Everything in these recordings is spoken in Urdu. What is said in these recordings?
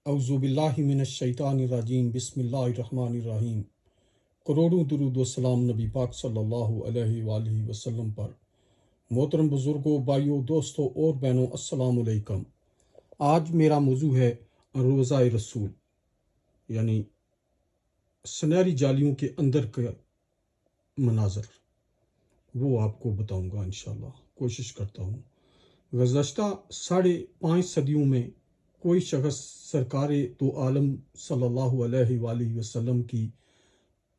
اعوذ باللہ من الشیطان الرجیم بسم اللہ الرحمن الرحیم۔ کروڑوں درود و سلام نبی پاک صلی اللہ علیہ وآلہ وسلم پر۔ محترم بزرگوں، بھائیوں، دوستوں اور بہنوں، السلام علیکم۔ آج میرا موضوع ہے روضہ رسول، یعنی سنہری جالیوں کے اندر کا مناظر، وہ آپ کو بتاؤں گا انشاءاللہ، کوشش کرتا ہوں۔ گزشتہ 5.5 صدیوں میں کوئی شخص سرکار دو عالم صلی اللہ علیہ وآلہ وسلم کی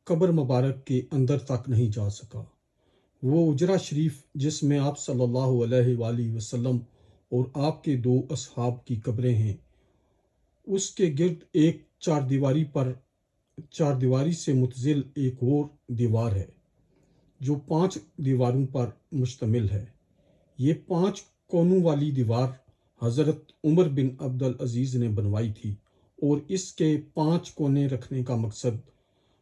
قبر مبارک کے اندر تک نہیں جا سکا۔ وہ اجرا شریف جس میں آپ صلی اللہ علیہ وآلہ وسلم اور آپ کے 2 اصحاب کی قبریں ہیں، اس کے گرد ایک چار دیواری سے متصل ایک اور دیوار ہے جو 5 دیواروں پر مشتمل ہے۔ یہ 5 کونوں والی دیوار حضرت عمر بن عبدالعزیز نے بنوائی تھی، اور اس کے 5 کونے رکھنے کا مقصد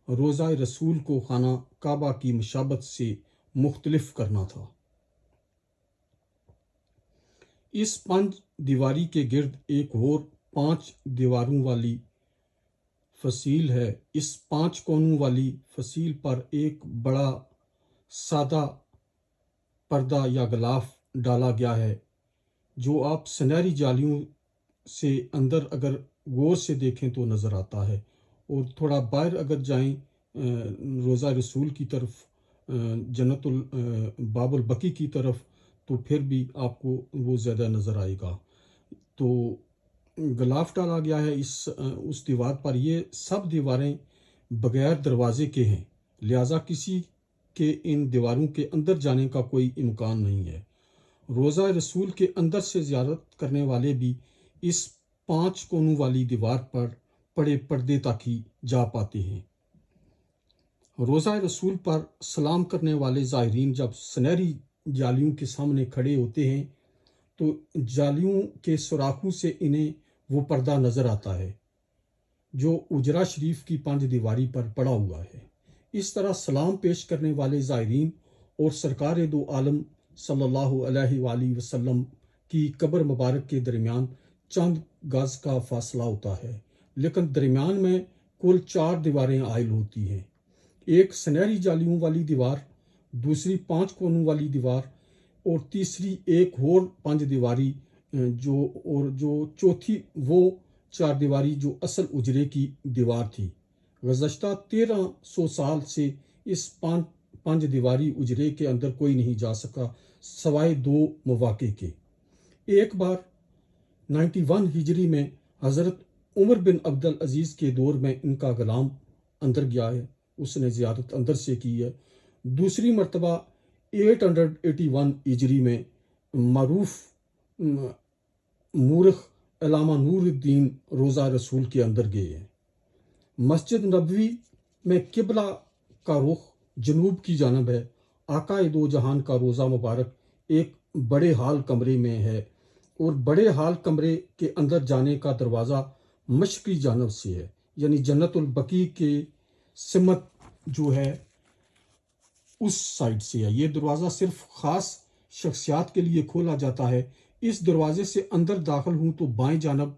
روضہ رسول کو خانہ کعبہ کی مشابہت سے مختلف کرنا تھا۔ اس 5 دیواری کے گرد ایک اور 5 دیواروں والی فصیل ہے۔ اس 5 کونوں والی فصیل پر ایک بڑا سادہ پردہ یا غلاف ڈالا گیا ہے، جو آپ سنہری جالیوں سے اندر اگر غور سے دیکھیں تو نظر آتا ہے، اور تھوڑا باہر اگر جائیں روضہ رسول کی طرف، جنت باب البقیع کی طرف، تو پھر بھی آپ کو وہ زیادہ نظر آئے گا۔ تو غلاف ڈالا گیا ہے اس دیوار پر۔ یہ سب دیواریں بغیر دروازے کے ہیں، لہٰذا کسی کے ان دیواروں کے اندر جانے کا کوئی امکان نہیں ہے۔ روضہ رسول کے اندر سے زیارت کرنے والے بھی اس 5 کونوں والی دیوار پر پڑے پردے تک ہی جا پاتے ہیں۔ روضہ رسول پر سلام کرنے والے زائرین جب سنہری جالیوں کے سامنے کھڑے ہوتے ہیں تو جالیوں کے سوراخوں سے انہیں وہ پردہ نظر آتا ہے جو اجرا شریف کی 5 دیواری پر پڑا ہوا ہے۔ اس طرح سلام پیش کرنے والے زائرین اور سرکار دو عالم صلی اللہ علیہ وآلہ وسلم کی قبر مبارک کے درمیان چند گز کا فاصلہ ہوتا ہے، لیکن درمیان میں کل 4 دیواریں حائل ہوتی ہیں۔ ایک سنہری جالیوں والی دیوار، دوسری 5 کونوں والی دیوار، اور تیسری ایک اور 5 دیواری جو چوتھی وہ 4 دیواری جو اصل اجرے کی دیوار تھی۔ گزشتہ 1300 سال سے اس 5 دیواری اجرے کے اندر کوئی نہیں جا سکا سوائے 2 مواقع کے۔ ایک بار 91 ہجری میں حضرت عمر بن عبدالعزیز کے دور میں ان کا غلام اندر گیا ہے، اس نے زیارت اندر سے کی ہے۔ دوسری مرتبہ 881 ہجری میں معروف مورخ علامہ نور الدین روضہ رسول کے اندر گئے ہیں۔ مسجد نبوی میں قبلہ کا رخ جنوب کی جانب ہے۔ آقا دو جہان کا روضہ مبارک ایک بڑے ہال کمرے میں ہے، اور بڑے ہال کمرے کے اندر جانے کا دروازہ مشرقی جانب سے ہے، یعنی جنت البقیع کے سمت جو ہے اس سائڈ سے ہے۔ یہ دروازہ صرف خاص شخصیات کے لیے کھولا جاتا ہے۔ اس دروازے سے اندر داخل ہوں تو بائیں جانب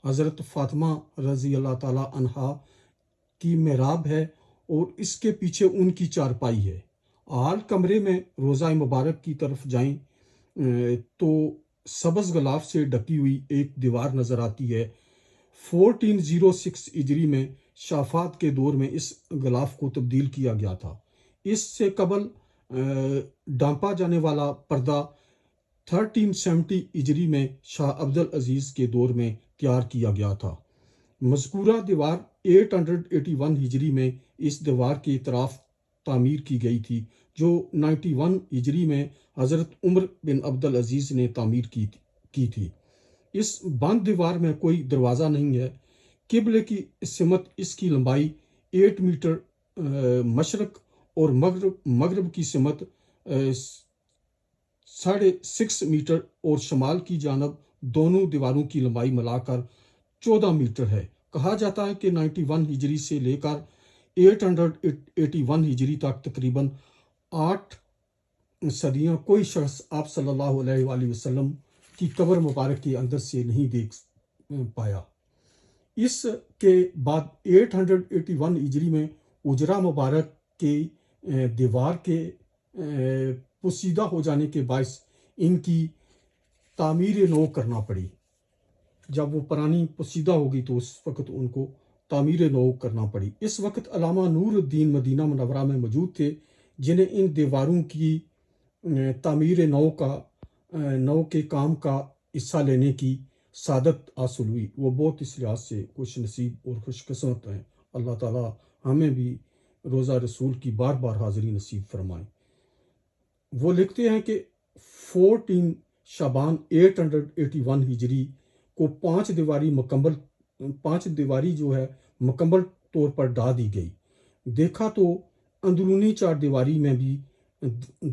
حضرت فاطمہ رضی اللہ تعالی عنہا کی محراب ہے، اور اس کے پیچھے ان کی چارپائی ہے۔ ہال کمرے میں روضہ مبارک کی طرف جائیں تو سبز غلاف سے ڈھکی ہوئی ایک دیوار نظر آتی ہے۔ 1406 ہجری میں شافات کے دور میں اس غلاف کو تبدیل کیا گیا تھا۔ اس سے قبل ڈھانپا جانے والا پردہ 1370 ہجری میں شاہ عبدالعزیز کے دور میں تیار کیا گیا تھا۔ مذکورہ دیوار 881 ہجری میں اس دیوار کے اطراف تعمیر کی گئی تھی، جو 91 ہجری میں حضرت عمر بن عبدالعزیز نے تعمیر کی تھی۔ اس بند دیوار میں کوئی دروازہ نہیں ہے۔ قبلے کی سمت اس کی لمبائی 8 میٹر، مشرق اور مغرب کی سمت 6.5 میٹر، اور شمال کی جانب دونوں دیواروں کی لمبائی ملا کر 14 میٹر ہے۔ کہا جاتا ہے کہ 91 ہجری سے لے کر 881 ہجری تک تقریباً 8 صدیاں کوئی شخص آپ صلی اللہ علیہ وآلہ وسلم کی قبر مبارک کے اندر سے نہیں دیکھ پایا۔ اس کے بعد 881 ہجری میں اجرا مبارک کے دیوار کے پوسیدہ ہو جانے کے باعث ان کی تعمیر نو کرنا پڑی۔ جب وہ پرانی پوسیدہ ہو گئی تو اس وقت ان کو تعمیر نو کرنا پڑی۔ اس وقت علامہ نور الدین مدینہ منورہ میں موجود تھے، جنہیں ان دیواروں کی تعمیر نو کے کام کا حصہ لینے کی سعادت حاصل ہوئی۔ وہ بہت اس لحاظ سے خوش نصیب اور خوش قسمت ہیں۔ اللہ تعالیٰ ہمیں بھی روزہ رسول کی بار بار حاضری نصیب فرمائیں۔ وہ لکھتے ہیں کہ 14 شعبان 881 ہجری کو پانچ دیواری جو ہے مکمل طور پر ڈھا دی گئی۔ دیکھا تو اندرونی چار دیواری میں بھی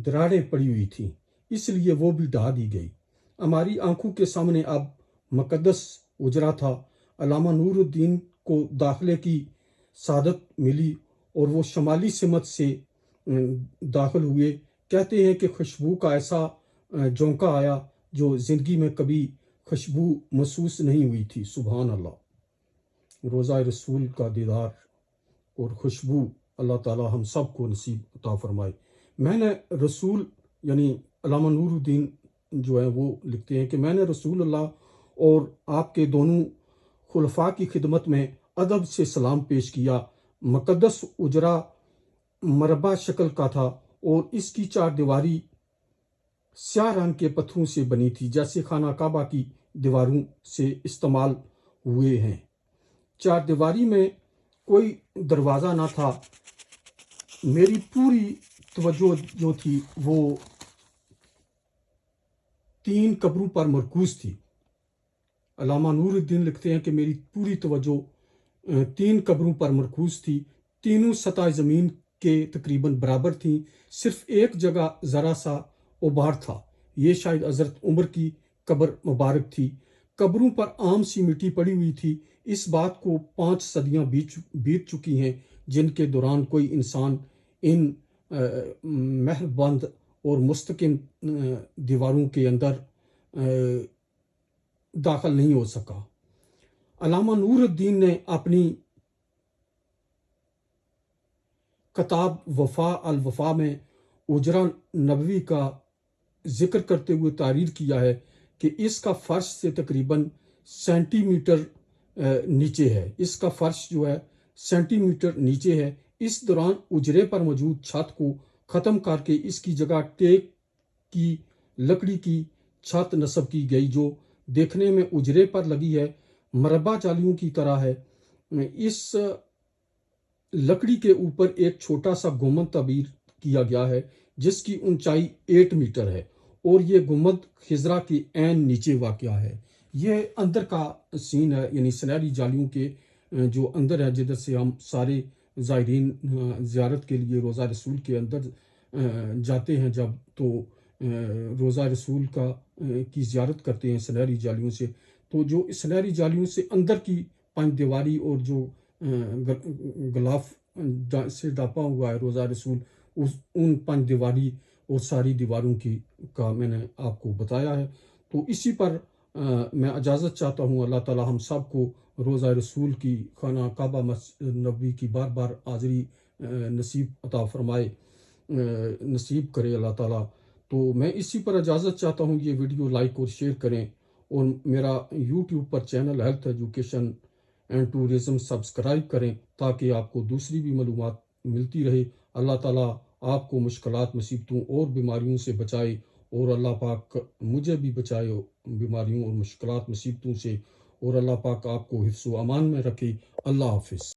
دراڑیں پڑی ہوئی تھیں، اس لیے وہ بھی ڈھا دی گئی۔ ہماری آنکھوں کے سامنے اب مقدس اجرا تھا۔ علامہ نور الدین کو داخلے کی سعادت ملی اور وہ شمالی سمت سے داخل ہوئے۔ کہتے ہیں کہ خوشبو کا ایسا جھونکا آیا جو زندگی میں کبھی خوشبو محسوس نہیں ہوئی تھی۔ سبحان اللہ۔ روزہ رسول کا دیدار اور خوشبو اللہ تعالی ہم سب کو نصیب عطا فرمائے۔ میں نے رسول یعنی علامہ نور الدین جو ہے وہ لکھتے ہیں کہ میں نے رسول اللہ اور آپ کے دونوں خلفاء کی خدمت میں ادب سے سلام پیش کیا۔ مقدس اجرا مربع شکل کا تھا اور اس کی چار دیواری سیاہ رنگ کے پتھروں سے بنی تھی، جیسے خانہ کعبہ کی دیواروں سے استعمال ہوئے ہیں۔ چار دیواری میں کوئی دروازہ نہ تھا۔ میری پوری توجہ جو تھی وہ 3 قبروں پر مرکوز تھی۔ علامہ نور الدین لکھتے ہیں کہ میری پوری توجہ 3 قبروں پر مرکوز تھی۔ تینوں سطح زمین کے تقریباً برابر تھیں، صرف ایک جگہ ذرا سا غبار تھا، یہ شاید حضرت عمر کی قبر مبارک تھی۔ قبروں پر عام سی مٹی پڑی ہوئی تھی۔ اس بات کو 5 صدیاں بیت چکی ہیں جن کے دوران کوئی انسان ان محل بند اور مستحکم دیواروں کے اندر داخل نہیں ہو سکا۔ علامہ نور الدین نے اپنی کتاب وفا الوفا میں اجرا نبوی کا ذکر کرتے ہوئے تحریر کیا ہے کہ اس کا فرش سے تقریباً سینٹی میٹر نیچے ہے۔ اس کا فرش جو ہے سینٹی میٹر نیچے ہے۔ اس دوران اجرے پر موجود چھت کو ختم کر کے اس کی جگہ ٹیک کی لکڑی کی چھت نصب کی گئی، جو دیکھنے میں اجرے پر لگی ہے مربع جالیوں کی طرح ہے۔ اس لکڑی کے اوپر ایک چھوٹا سا گنبد تعبیر کیا گیا ہے جس کی اونچائی 8 میٹر ہے، اور یہ گنبد خضرا کے عین نیچے واقع ہے۔ یہ اندر کا سین ہے، یعنی سنہری جالیوں کے جو اندر ہے، جدھر سے ہم سارے زائرین زیارت کے لیے روزہ رسول کے اندر جاتے ہیں جب، تو روزہ رسول کی زیارت کرتے ہیں سنہری جالیوں سے۔ تو جو سنہری جالیوں سے اندر کی 5 دیواری اور جو غلاف سے ڈھانپا ہوا ہے روزہ رسول، ان 5 دیواری اور ساری دیواروں کا میں نے آپ کو بتایا ہے۔ تو اسی پر میں اجازت چاہتا ہوں۔ اللہ تعالی ہم سب کو روزہ رسول کی خانہ کعبہ مسجد نبوی کی بار بار حاضری نصیب عطا فرمائے، نصیب کرے اللہ تعالی۔ تو میں اسی پر اجازت چاہتا ہوں۔ یہ ویڈیو لائک اور شیئر کریں، اور میرا YouTube per channel health education and tourism subscribe کریں تاکہ آپ کو دوسری بھی معلومات ملتی رہے۔ اللہ تعالیٰ آپ کو مشکلات، مصیبتوں اور بیماریوں سے بچائے، اور اللہ پاک مجھے بھی بچائے بیماریوں اور مشکلات، مصیبتوں سے، اور اللہ پاک آپ کو حفظ و امان میں رکھے۔ اللہ حافظ۔